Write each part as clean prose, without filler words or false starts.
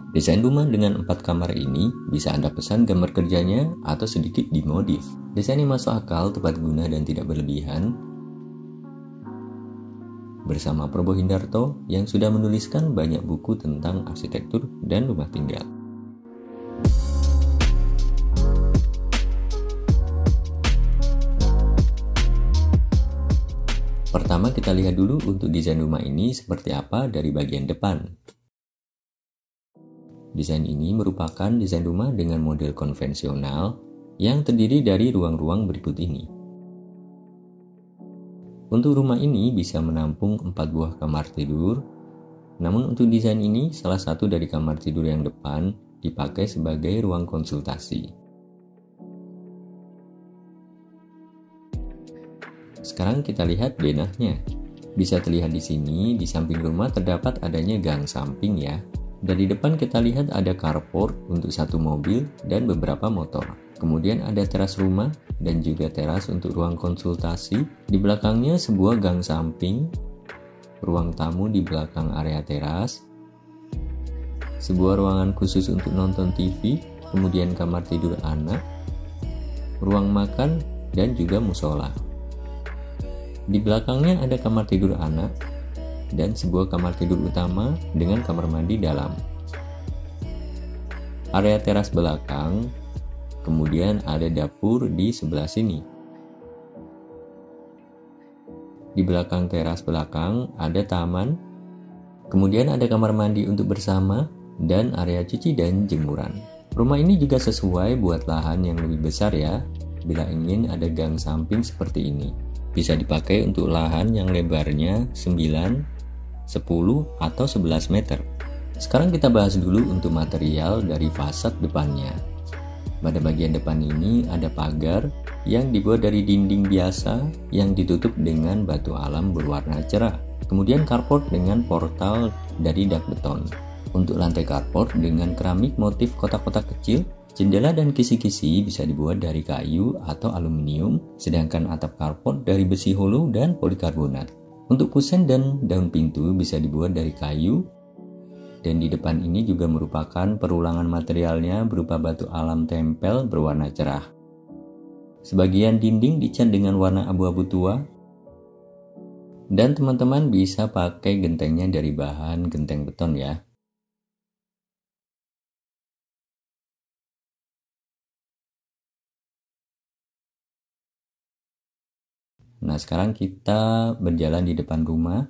Desain rumah dengan 4 kamar ini bisa Anda pesan gambar kerjanya atau sedikit dimodif. Desain yang masuk akal, tepat guna, dan tidak berlebihan. Bersama Probo Hindarto yang sudah menuliskan banyak buku tentang arsitektur dan rumah tinggal. Pertama kita lihat dulu untuk desain rumah ini seperti apa dari bagian depan. Desain ini merupakan desain rumah dengan model konvensional yang terdiri dari ruang-ruang berikut ini. Untuk rumah ini bisa menampung 4 buah kamar tidur, namun untuk desain ini salah satu dari kamar tidur yang depan dipakai sebagai ruang konsultasi. Sekarang kita lihat denahnya. Bisa terlihat di sini, di samping rumah terdapat adanya gang samping ya. Dari depan kita lihat ada carport untuk 1 mobil dan beberapa motor. Kemudian ada teras rumah dan juga teras untuk ruang konsultasi. Di belakangnya sebuah gang samping, ruang tamu di belakang area teras, sebuah ruangan khusus untuk nonton TV, kemudian kamar tidur anak, ruang makan, dan juga musola. Di belakangnya ada kamar tidur anak dan sebuah kamar tidur utama dengan kamar mandi dalam. Area teras belakang, kemudian ada dapur di sebelah sini. Di belakang teras belakang ada taman, kemudian ada kamar mandi untuk bersama dan area cuci dan jemuran. Rumah ini juga sesuai buat lahan yang lebih besar ya, bila ingin ada gang samping seperti ini. Bisa dipakai untuk lahan yang lebarnya 9, 10, atau 11 meter. Sekarang kita bahas dulu untuk material dari fasad depannya. Pada bagian depan ini ada pagar yang dibuat dari dinding biasa yang ditutup dengan batu alam berwarna cerah. Kemudian carport dengan portal dari dak beton. Untuk lantai carport dengan keramik motif kotak-kotak kecil. Jendela dan kisi-kisi bisa dibuat dari kayu atau aluminium, sedangkan atap carport dari besi holo dan polikarbonat. Untuk kusen dan daun pintu bisa dibuat dari kayu, dan di depan ini juga merupakan perulangan materialnya berupa batu alam tempel berwarna cerah. Sebagian dinding dicat dengan warna abu-abu tua, dan teman-teman bisa pakai gentengnya dari bahan genteng beton ya. Nah, sekarang kita berjalan di depan rumah.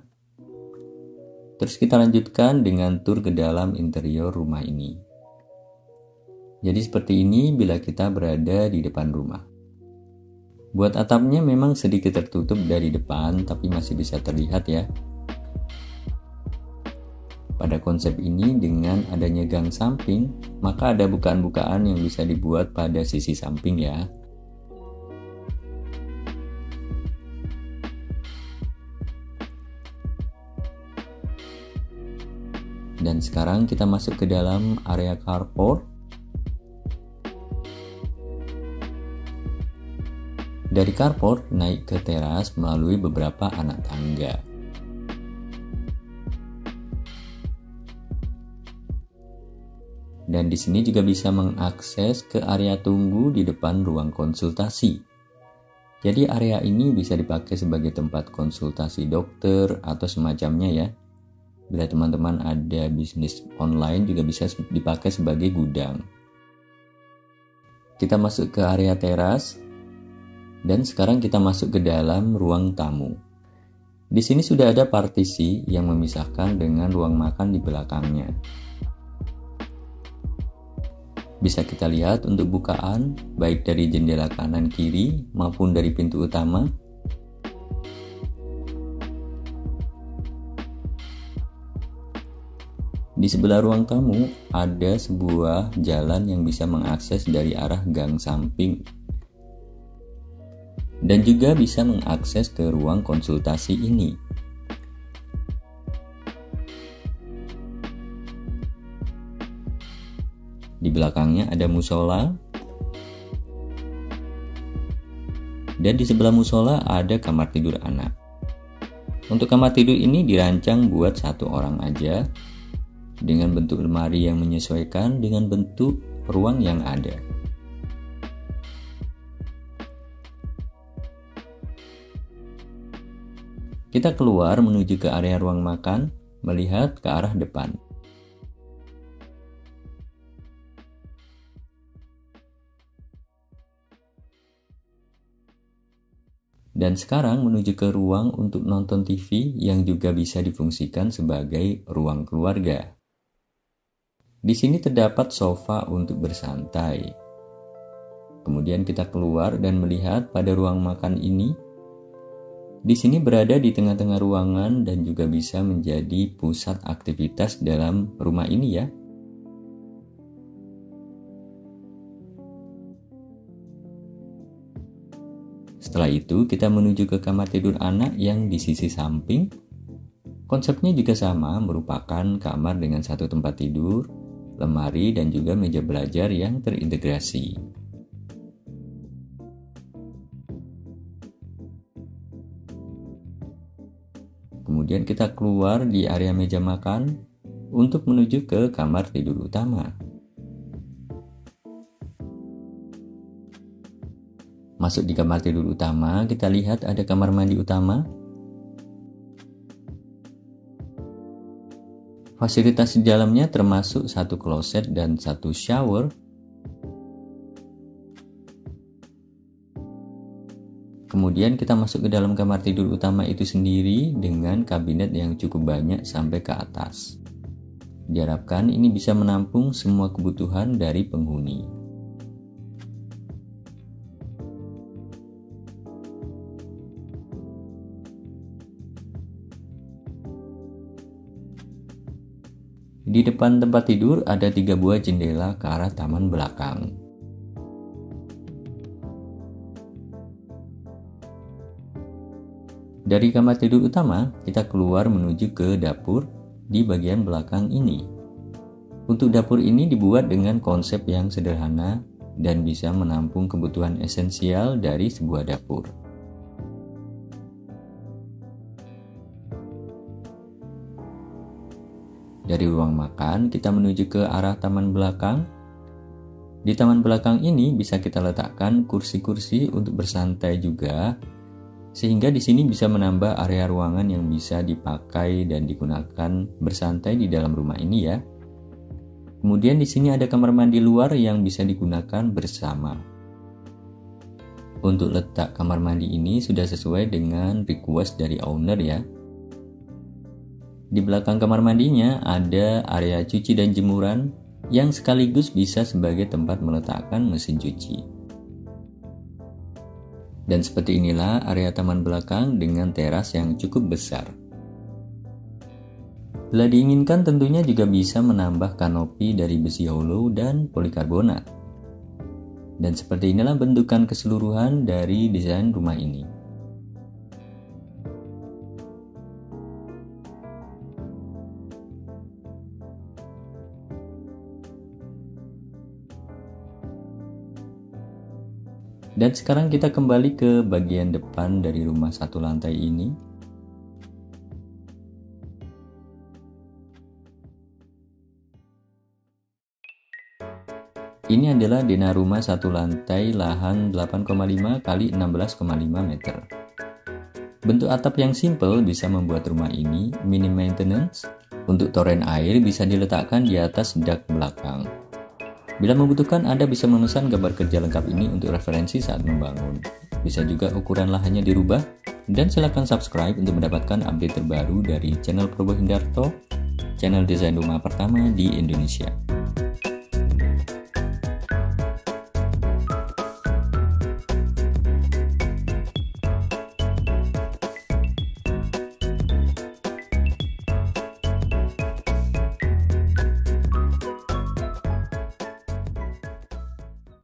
Terus kita lanjutkan dengan tur ke dalam interior rumah ini. Jadi seperti ini bila kita berada di depan rumah. Buat atapnya memang sedikit tertutup dari depan, tapi masih bisa terlihat ya. Pada konsep ini dengan adanya gang samping, maka ada bukaan-bukaan yang bisa dibuat pada sisi samping ya. Dan sekarang kita masuk ke dalam area carport. Dari carport naik ke teras melalui beberapa anak tangga. Dan di sini juga bisa mengakses ke area tunggu di depan ruang konsultasi. Jadi area ini bisa dipakai sebagai tempat konsultasi dokter atau semacamnya ya. Bila teman-teman ada bisnis online juga bisa dipakai sebagai gudang. Kita masuk ke area teras. Dan sekarang kita masuk ke dalam ruang tamu. Di sini sudah ada partisi yang memisahkan dengan ruang makan di belakangnya. Bisa kita lihat untuk bukaan baik dari jendela kanan kiri maupun dari pintu utama. Di sebelah ruang tamu ada sebuah jalan yang bisa mengakses dari arah gang samping. Dan juga bisa mengakses ke ruang konsultasi ini. Di belakangnya ada musola. Dan di sebelah musola ada kamar tidur anak. Untuk kamar tidur ini dirancang buat 1 orang aja. dengan bentuk lemari yang menyesuaikan dengan bentuk ruang yang ada. Kita keluar menuju ke area ruang makan, melihat ke arah depan. Dan sekarang menuju ke ruang untuk nonton TV yang juga bisa difungsikan sebagai ruang keluarga. Di sini terdapat sofa untuk bersantai. Kemudian kita keluar dan melihat pada ruang makan ini. Di sini berada di tengah-tengah ruangan dan juga bisa menjadi pusat aktivitas dalam rumah ini ya. Setelah itu kita menuju ke kamar tidur anak yang di sisi samping. Konsepnya juga sama, merupakan kamar dengan satu tempat tidur, lemari dan juga meja belajar yang terintegrasi. Kemudian kita keluar di area meja makan untuk menuju ke kamar tidur utama. Masuk di kamar tidur utama, kita lihat ada kamar mandi utama. Fasilitas di dalamnya termasuk satu kloset dan satu shower. Kemudian kita masuk ke dalam kamar tidur utama itu sendiri dengan kabinet yang cukup banyak sampai ke atas. Diharapkan ini bisa menampung semua kebutuhan dari penghuni. Di depan tempat tidur ada 3 buah jendela ke arah taman belakang. Dari kamar tidur utama, kita keluar menuju ke dapur di bagian belakang ini. Untuk dapur ini dibuat dengan konsep yang sederhana dan bisa menampung kebutuhan esensial dari sebuah dapur. Dari ruang makan, kita menuju ke arah taman belakang. Di taman belakang ini bisa kita letakkan kursi-kursi untuk bersantai juga, sehingga di sini bisa menambah area ruangan yang bisa dipakai dan digunakan bersantai di dalam rumah ini ya. Kemudian di sini ada kamar mandi luar yang bisa digunakan bersama. Untuk letak kamar mandi ini sudah sesuai dengan request dari owner ya. Di belakang kamar mandinya ada area cuci dan jemuran yang sekaligus bisa sebagai tempat meletakkan mesin cuci. Dan seperti inilah area taman belakang dengan teras yang cukup besar. Bila diinginkan tentunya juga bisa menambah kanopi dari besi hollow dan polikarbonat. Dan seperti inilah bentukan keseluruhan dari desain rumah ini. Dan sekarang kita kembali ke bagian depan dari rumah satu lantai ini. Ini adalah denah rumah satu lantai lahan 8,5 x 16,5 meter. Bentuk atap yang simple bisa membuat rumah ini minim maintenance. Untuk toren air bisa diletakkan di atas dak belakang. Bila membutuhkan, Anda bisa memesan gambar kerja lengkap ini untuk referensi saat membangun. Bisa juga ukuran lahannya dirubah, dan silakan subscribe untuk mendapatkan update terbaru dari channel Probo Hindarto, channel desain rumah pertama di Indonesia.